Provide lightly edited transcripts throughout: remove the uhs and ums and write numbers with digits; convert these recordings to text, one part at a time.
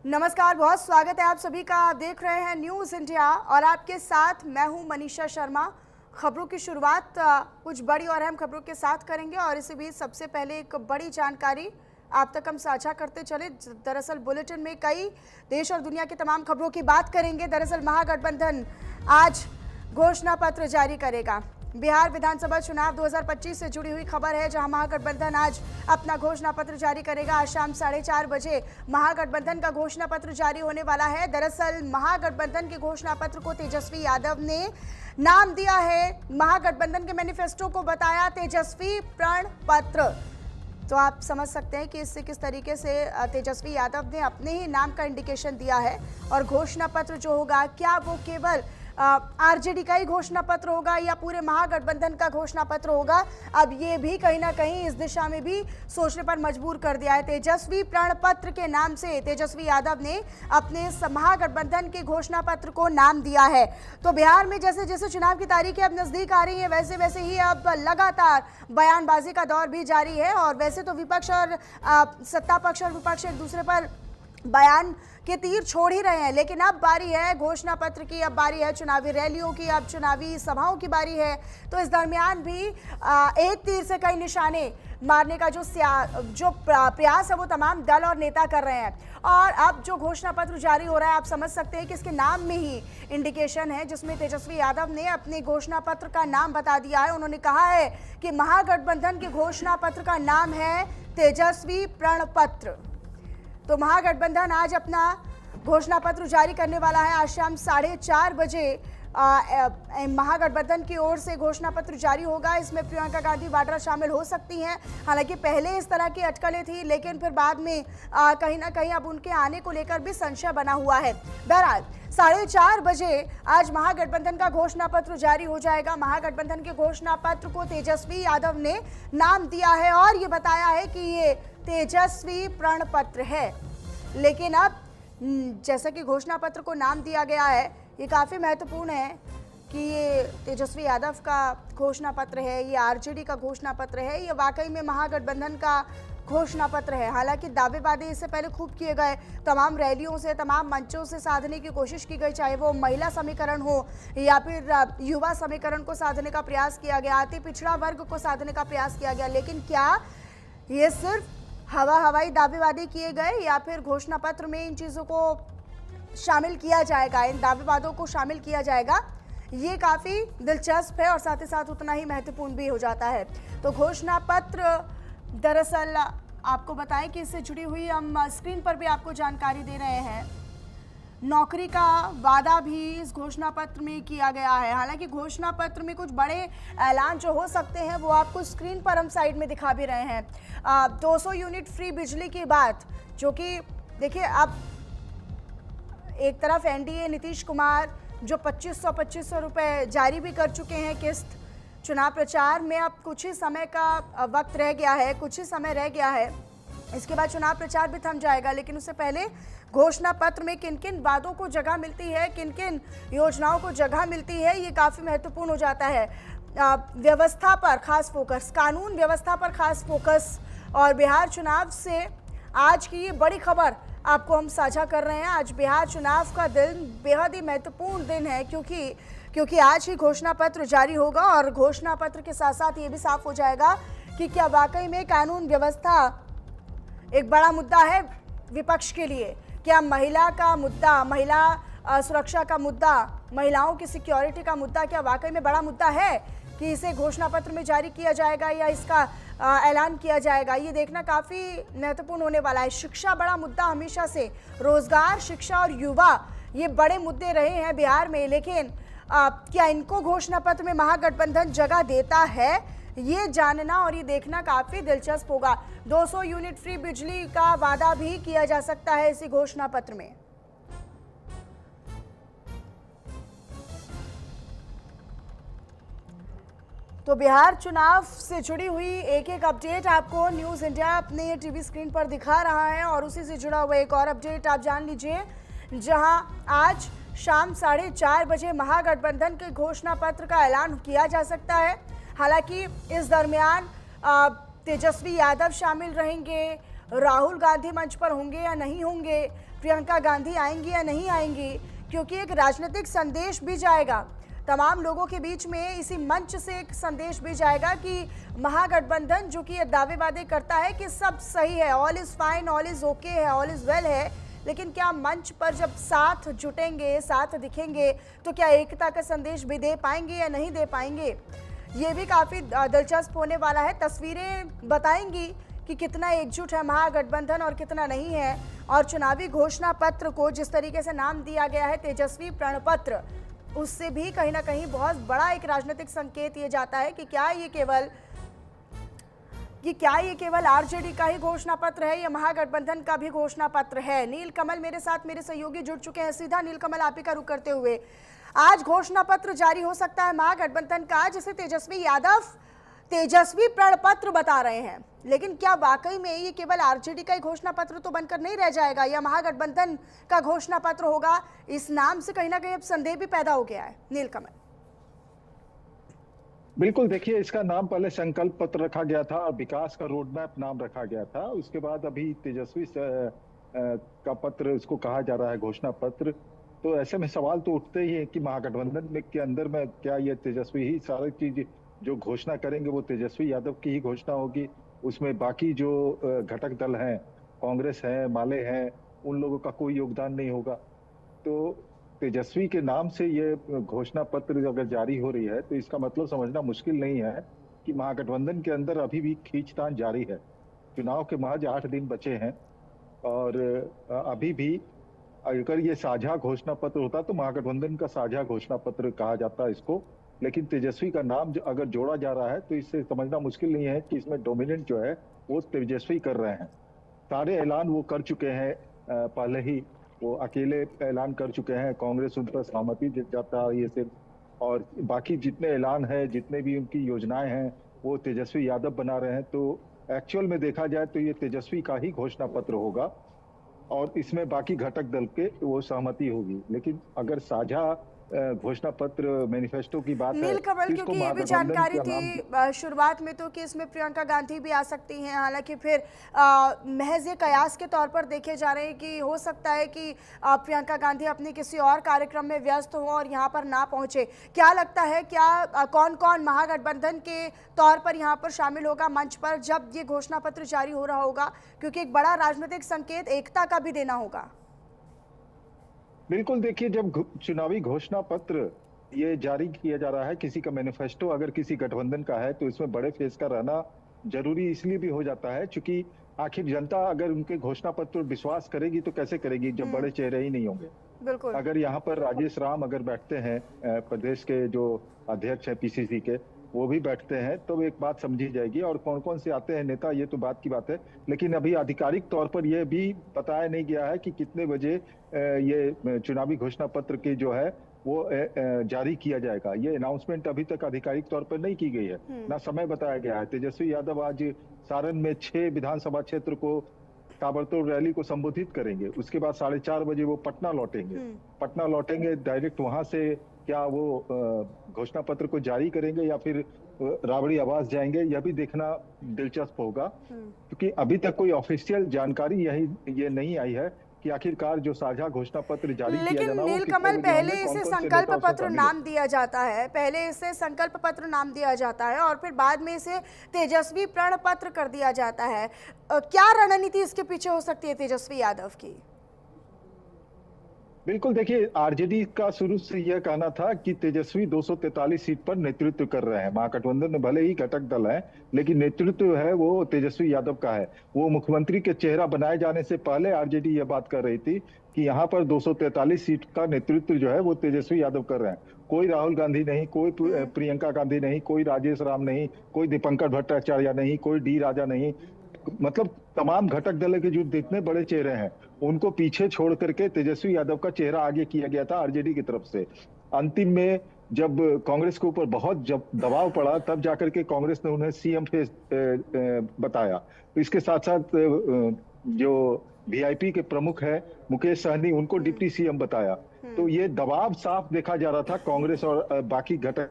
नमस्कार, बहुत स्वागत है आप सभी का। आप देख रहे हैं न्यूज़ इंडिया और आपके साथ मैं हूं मनीषा शर्मा। खबरों की शुरुआत कुछ बड़ी और अहम खबरों के साथ करेंगे और इसी बीच सबसे पहले एक बड़ी जानकारी आप तक हम साझा करते चले। दरअसल बुलेटिन में कई देश और दुनिया की तमाम खबरों की बात करेंगे। दरअसल महागठबंधन आज घोषणा पत्र जारी करेगा। बिहार विधानसभा चुनाव 2025 से जुड़ी हुई खबर है, जहां महागठबंधन आज अपना घोषणा पत्र जारी करेगा। आज शाम 4:30 बजे महागठबंधन का घोषणा पत्र जारी होने वाला है। दरअसल महागठबंधन के घोषणा पत्र को तेजस्वी यादव ने नाम दिया है। महागठबंधन के मैनिफेस्टो को बताया तेजस्वी प्रण पत्र। तो आप समझ सकते हैं कि इससे किस तरीके से तेजस्वी यादव ने अपने ही नाम का इंडिकेशन दिया है। और घोषणा पत्र जो होगा, क्या वो केवल आरजेडी का ही घोषणा पत्र होगा या पूरे महागठबंधन का घोषणा पत्र होगा, अब ये भी कहीं ना कहीं इस दिशा में भी सोचने पर मजबूर कर दिया है। तेजस्वी प्रण पत्र के नाम से तेजस्वी यादव ने अपने महागठबंधन के घोषणा पत्र को नाम दिया है। तो बिहार में जैसे जैसे चुनाव की तारीखें अब नजदीक आ रही है, वैसे वैसे ही अब लगातार बयानबाजी का दौर भी जारी है। और वैसे तो विपक्ष और सत्ता पक्ष और विपक्ष एक दूसरे पर बयान के तीर छोड़ ही रहे हैं, लेकिन अब बारी है घोषणा पत्र की, अब बारी है चुनावी रैलियों की, अब चुनावी सभाओं की बारी है। तो इस दरमियान भी एक तीर से कई निशाने मारने का जो प्रयास है वो तमाम दल और नेता कर रहे हैं। और अब जो घोषणा पत्र जारी हो रहा है, आप समझ सकते हैं कि इसके नाम में ही इंडिकेशन है, जिसमें तेजस्वी यादव ने अपने घोषणा पत्र का नाम बता दिया है। उन्होंने कहा है कि महागठबंधन के घोषणा पत्र का नाम है तेजस्वी प्रण पत्र। तो महागठबंधन आज अपना घोषणा पत्र जारी करने वाला है। आज शाम 4:30 बजे महागठबंधन की ओर से घोषणा पत्र जारी होगा। इसमें प्रियंका गांधी वाड्रा शामिल हो सकती हैं। हालांकि पहले इस तरह की अटकलें थी, लेकिन फिर बाद में कहीं ना कहीं अब उनके आने को लेकर भी संशय बना हुआ है। बहरहाल 4:30 बजे आज महागठबंधन का घोषणा पत्र जारी हो जाएगा। महागठबंधन के घोषणा पत्र को तेजस्वी यादव ने नाम दिया है और ये बताया है कि ये तेजस्वी प्रण पत्र है। लेकिन अब जैसा कि घोषणा पत्र को नाम दिया गया है, ये काफ़ी महत्वपूर्ण है कि ये तेजस्वी यादव का घोषणा पत्र है, ये आरजेडी का घोषणा पत्र है, ये वाकई में महागठबंधन का घोषणा पत्र है। हालांकि दावे वादे इससे पहले खूब किए गए, तमाम रैलियों से, तमाम मंचों से साधने की कोशिश की गई, चाहे वो महिला समीकरण हो या फिर युवा समीकरण को साधने का प्रयास किया गया, अति पिछड़ा वर्ग को साधने का प्रयास किया गया। लेकिन क्या ये सिर्फ हवाई दावेवादे किए गए या फिर घोषणा पत्र में इन चीज़ों को शामिल किया जाएगा, इन दावेवादों को शामिल किया जाएगा? ये काफ़ी दिलचस्प है और साथ ही साथ उतना ही महत्वपूर्ण भी हो जाता है। तो घोषणा पत्र दरअसल आपको बताएं कि इससे जुड़ी हुई हम स्क्रीन पर भी आपको जानकारी दे रहे हैं। नौकरी का वादा भी इस घोषणा पत्र में किया गया है। हालांकि घोषणा पत्र में कुछ बड़े ऐलान जो हो सकते हैं वो आपको स्क्रीन पर हम साइड में दिखा भी रहे हैं। 200 यूनिट फ्री बिजली की बात, जो कि देखिए, अब एक तरफ एनडीए नीतीश कुमार जो 2500 रुपये जारी भी कर चुके हैं किस्त, चुनाव प्रचार में अब कुछ ही समय का वक्त रह गया है, कुछ ही समय रह गया है, इसके बाद चुनाव प्रचार भी थम जाएगा। लेकिन उससे पहले घोषणा पत्र में किन किन वादों को जगह मिलती है, किन किन योजनाओं को जगह मिलती है, ये काफ़ी महत्वपूर्ण हो जाता है। व्यवस्था पर खास फोकस, कानून व्यवस्था पर खास फोकस। और बिहार चुनाव से आज की ये बड़ी खबर आपको हम साझा कर रहे हैं। आज बिहार चुनाव का दिन बेहद ही महत्वपूर्ण दिन है, क्योंकि आज ही घोषणा पत्र जारी होगा और घोषणा पत्र के साथ साथ ये भी साफ हो जाएगा कि क्या वाकई में कानून व्यवस्था एक बड़ा मुद्दा है विपक्ष के लिए। क्या महिला का मुद्दा, महिला सुरक्षा का मुद्दा, महिलाओं की सिक्योरिटी का मुद्दा क्या वाकई में बड़ा मुद्दा है कि इसे घोषणा पत्र में जारी किया जाएगा या इसका ऐलान किया जाएगा? ये देखना काफ़ी महत्वपूर्ण होने वाला है। शिक्षा बड़ा मुद्दा हमेशा से, रोजगार, शिक्षा और युवा, ये बड़े मुद्दे रहे हैं बिहार में। लेकिन क्या इनको घोषणा पत्र में महागठबंधन जगह देता है, ये जानना और ये देखना काफ़ी दिलचस्प होगा। 200 यूनिट फ्री बिजली का वादा भी किया जा सकता है इसी घोषणा पत्र में। तो बिहार चुनाव से जुड़ी हुई एक एक अपडेट आपको न्यूज़ इंडिया अपने टीवी स्क्रीन पर दिखा रहा है और उसी से जुड़ा हुआ एक और अपडेट आप जान लीजिए, जहां आज शाम 4:30 बजे महागठबंधन के घोषणा पत्र का ऐलान किया जा सकता है। हालांकि इस दरमियान तेजस्वी यादव शामिल रहेंगे, राहुल गांधी मंच पर होंगे या नहीं होंगे, प्रियंका गांधी आएंगी या नहीं आएंगी, क्योंकि एक राजनीतिक संदेश भी जाएगा तमाम लोगों के बीच में। इसी मंच से एक संदेश भी जाएगा कि महागठबंधन जो कि ये दावे वादे करता है कि सब सही है, all is fine, all is okay है, ऑल इज वेल है, लेकिन क्या मंच पर जब साथ जुटेंगे, साथ दिखेंगे, तो क्या एकता का संदेश भी दे पाएंगे या नहीं दे पाएंगे, ये भी काफ़ी दिलचस्प होने वाला है। तस्वीरें बताएंगी कि कितना एकजुट है महागठबंधन और कितना नहीं है। और चुनावी घोषणा पत्र को जिस तरीके से नाम दिया गया है तेजस्वी प्रण पत्र, उससे भी कहीं ना कहीं बहुत बड़ा एक राजनीतिक संकेत ये जाता है कि क्या ये केवल आरजेडी का ही घोषणा पत्र है या महागठबंधन का भी घोषणा पत्र है। नील कमल मेरे साथ, मेरे सहयोगी जुड़ चुके हैं सीधा। नील कमल, आप ही का रुख करते हुए, आज घोषणा पत्र जारी हो सकता है महागठबंधन का, जिसे तेजस्वी यादव तेजस्वी प्रण पत्र बता रहे हैं, लेकिन क्या वाकई में ये केवल आरजेडी का ही घोषणा पत्र तो बनकर नहीं रह जाएगा या महागठबंधन का घोषणा पत्र होगा? इस नाम से कहीं ना कहीं अब संदेह भी पैदा हो गया है। नील कमल। बिल्कुल, देखिए, इसका नाम पहले संकल्प पत्र रखा गया था और विकास का रोड मैप नाम रखा गया था। उसके बाद अभी तेजस्वी का पत्र इसको कहा जा रहा है, घोषणा पत्र। तो ऐसे में सवाल तो उठते ही है कि महागठबंधन में के अंदर में क्या ये तेजस्वी ही सारी चीज जो घोषणा करेंगे वो तेजस्वी यादव की ही घोषणा होगी? उसमें बाकी जो घटक दल हैं, कांग्रेस है, माले हैं, उन लोगों का कोई योगदान नहीं होगा। तो तेजस्वी के नाम से ये घोषणा पत्र अगर जारी हो रही है तो इसका मतलब समझना मुश्किल नहीं है कि महागठबंधन के अंदर अभी भी खींचतान जारी है। चुनाव के महज 8 दिन बचे हैं और अभी भी अगर ये साझा घोषणा पत्र होता तो महागठबंधन का साझा घोषणा पत्र कहा जाता इसको, लेकिन तेजस्वी का नाम अगर जोड़ा जा रहा है तो इससे समझना मुश्किल नहीं है कि इसमें डोमिनेंट जो है वो तेजस्वी कर रहे हैं। सारे ऐलान वो कर चुके हैं, पहले ही वो अकेले ऐलान कर चुके हैं, कांग्रेस उन पर सहमति जताता है ये सिर्फ, और बाकी जितने ऐलान है, जितने भी उनकी योजनाएं हैं वो तेजस्वी यादव बना रहे हैं। तो एक्चुअल में देखा जाए तो ये तेजस्वी का ही घोषणा पत्र होगा और इसमें बाकी घटक दल के वो सहमति होगी। लेकिन अगर साझा घोषणा पत्र मैनिफेस्टो की बात है, नील कमल, क्योंकि ये भी जानकारी थी शुरुआत में तो कि इसमें प्रियंका गांधी भी आ सकती हैं, हालांकि फिर महज ये कयास के तौर पर देखे जा रहे हैं कि हो सकता है कि प्रियंका गांधी अपने किसी और कार्यक्रम में व्यस्त हो और यहाँ पर ना पहुंचे। क्या लगता है, क्या कौन कौन महागठबंधन के तौर पर यहाँ पर शामिल होगा मंच पर जब ये घोषणा पत्र जारी हो रहा होगा, क्योंकि एक बड़ा राजनीतिक संकेत एकता का भी देना होगा? बिल्कुल, देखिए, जब चुनावी घोषणा पत्र ये जारी किया जा रहा है, किसी का मैनिफेस्टो अगर किसी गठबंधन का है तो इसमें बड़े फेस का रहना जरूरी इसलिए भी हो जाता है क्योंकि आखिर जनता अगर उनके घोषणा पत्र पर विश्वास करेगी तो कैसे करेगी जब बड़े चेहरे ही नहीं होंगे। बिल्कुल। अगर यहाँ पर राजेश राम अगर बैठते हैं, प्रदेश के जो अध्यक्ष है पीसीसी के, वो भी बैठते हैं तो एक बात समझी जाएगी। और कौन कौन से आते हैं नेता, ये तो बात की बात है, लेकिन अभी आधिकारिक तौर पर यह भी बताया नहीं गया है कि कितने बजे ये चुनावी घोषणा पत्र की जो है वो जारी किया जाएगा। ये अनाउंसमेंट अभी तक आधिकारिक तौर पर नहीं की गई है, ना समय बताया गया है। तेजस्वी यादव आज सारण में 6 विधानसभा क्षेत्र को ताबड़तोड़ रैली को संबोधित करेंगे, उसके बाद 4:30 बजे वो पटना लौटेंगे। डायरेक्ट वहां से क्या वो घोषणा पत्र को जारी करेंगे या फिर राबड़ी आवास जाएंगे, यह भी देखना दिलचस्प होगा, क्योंकि अभी तक कोई ऑफिशियल जानकारी ये नहीं आई है कि आखिरकार जो साझा घोषणा पत्र जारी किया जाना। लेकिन नील कमल, पहले इसे संकल्प पत्र नाम दिया जाता है, और फिर बाद में इसे तेजस्वी प्रण पत्र कर दिया जाता है। क्या रणनीति इसके पीछे हो सकती है तेजस्वी यादव की? बिल्कुल, देखिए, आरजेडी का शुरू से यह कहना था कि तेजस्वी 243 सीट पर नेतृत्व कर रहे हैं। महागठबंधन में भले ही घटक दल है लेकिन नेतृत्व है वो तेजस्वी यादव का है। वो मुख्यमंत्री के चेहरा बनाए जाने से पहले आरजेडी यह बात कर रही थी कि यहाँ पर 243 सीट का नेतृत्व जो है वो तेजस्वी यादव कर रहे हैं। कोई राहुल गांधी नहीं, कोई प्रियंका गांधी नहीं, कोई राजेश राम नहीं, कोई दीपंकर भट्टाचार्य नहीं, कोई डी राजा नहीं, मतलब तमाम घटक दल के जो जितने बड़े चेहरे हैं उनको पीछे छोड़ करके तेजस्वी यादव का चेहरा आगे किया गया था आरजेडी की तरफ से। अंतिम में जब कांग्रेस के ऊपर बहुत जब दबाव पड़ा तब जाकर के कांग्रेस ने उन्हें सीएम फेस बताया। इसके साथ साथ जो वीआईपी के प्रमुख है मुकेश सहनी, उनको डिप्टी सीएम बताया। तो ये दबाव साफ देखा जा रहा था कांग्रेस और बाकी घटक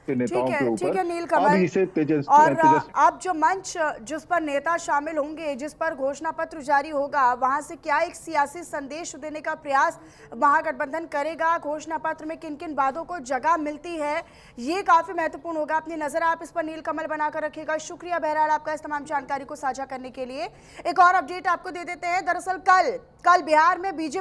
के नेताओं के ठीक ऊपर। है नील अब कमल। इसे और तेजस अब जो मंच जिस पर नेता शामिल होंगे, जिस पर घोषणा पत्र जारी होगा, वहां से क्या एक सियासी संदेश देने का प्रयास महागठबंधन करेगा, घोषणा पत्र में किन किन बातों को जगह मिलती है, ये काफी महत्वपूर्ण होगा। अपनी नजर आप इस पर नील कमल बनाकर रखिएगा। शुक्रिया बहरहाल आपका इस तमाम जानकारी को साझा करने के लिए। एक और अपडेट आपको दे देते हैं। दरअसल कल बिहार में बीजेपी